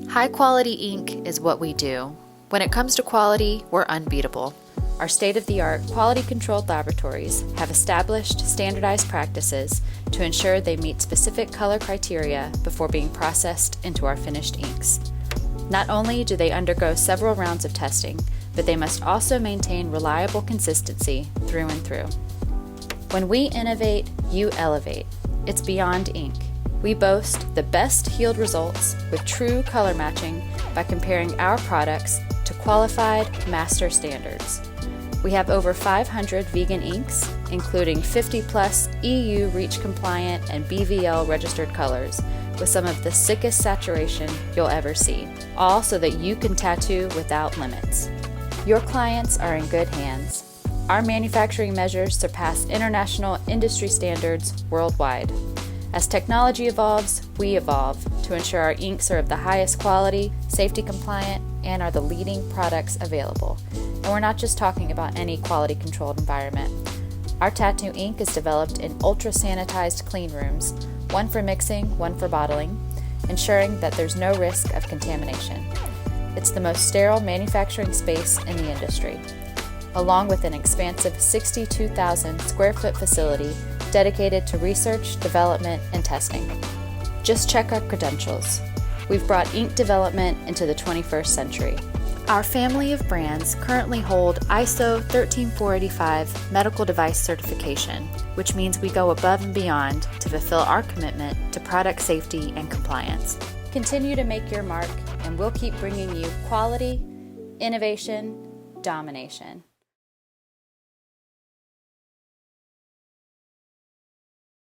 High quality ink is what we do. When it comes to quality, we're unbeatable. Our state-of-the-art quality-controlled laboratories have established standardized practices to ensure they meet specific color criteria before being processed into our finished inks. Not only do they undergo several rounds of testing, but they must also maintain reliable consistency through and through. When we innovate, you elevate. It's beyond ink. We boast the best yield results with true color matching by comparing our products to qualified master standards. We have over 500 vegan inks, including 50 plus EU REACH compliant and BVL registered colors, with some of the sickest saturation you'll ever see, all so that you can tattoo without limits. Your clients are in good hands. Our manufacturing measures surpass international industry standards worldwide. As technology evolves, we evolve to ensure our inks are of the highest quality, safety compliant, and are the leading products available. And we're not just talking about any quality controlled environment. Our tattoo ink is developed in ultra sanitized clean rooms, one for mixing, one for bottling, ensuring that there's no risk of contamination. It's the most sterile manufacturing space in the industry, along with an expansive 62,000 square foot facility dedicated to research, development, and testing. Just check our credentials. We've brought ink development into the 21st century. Our family of brands currently hold ISO 13485 medical device certification, which means we go above and beyond to fulfill our commitment to product safety and compliance. Continue to make your mark, and we'll keep bringing you quality, innovation, domination.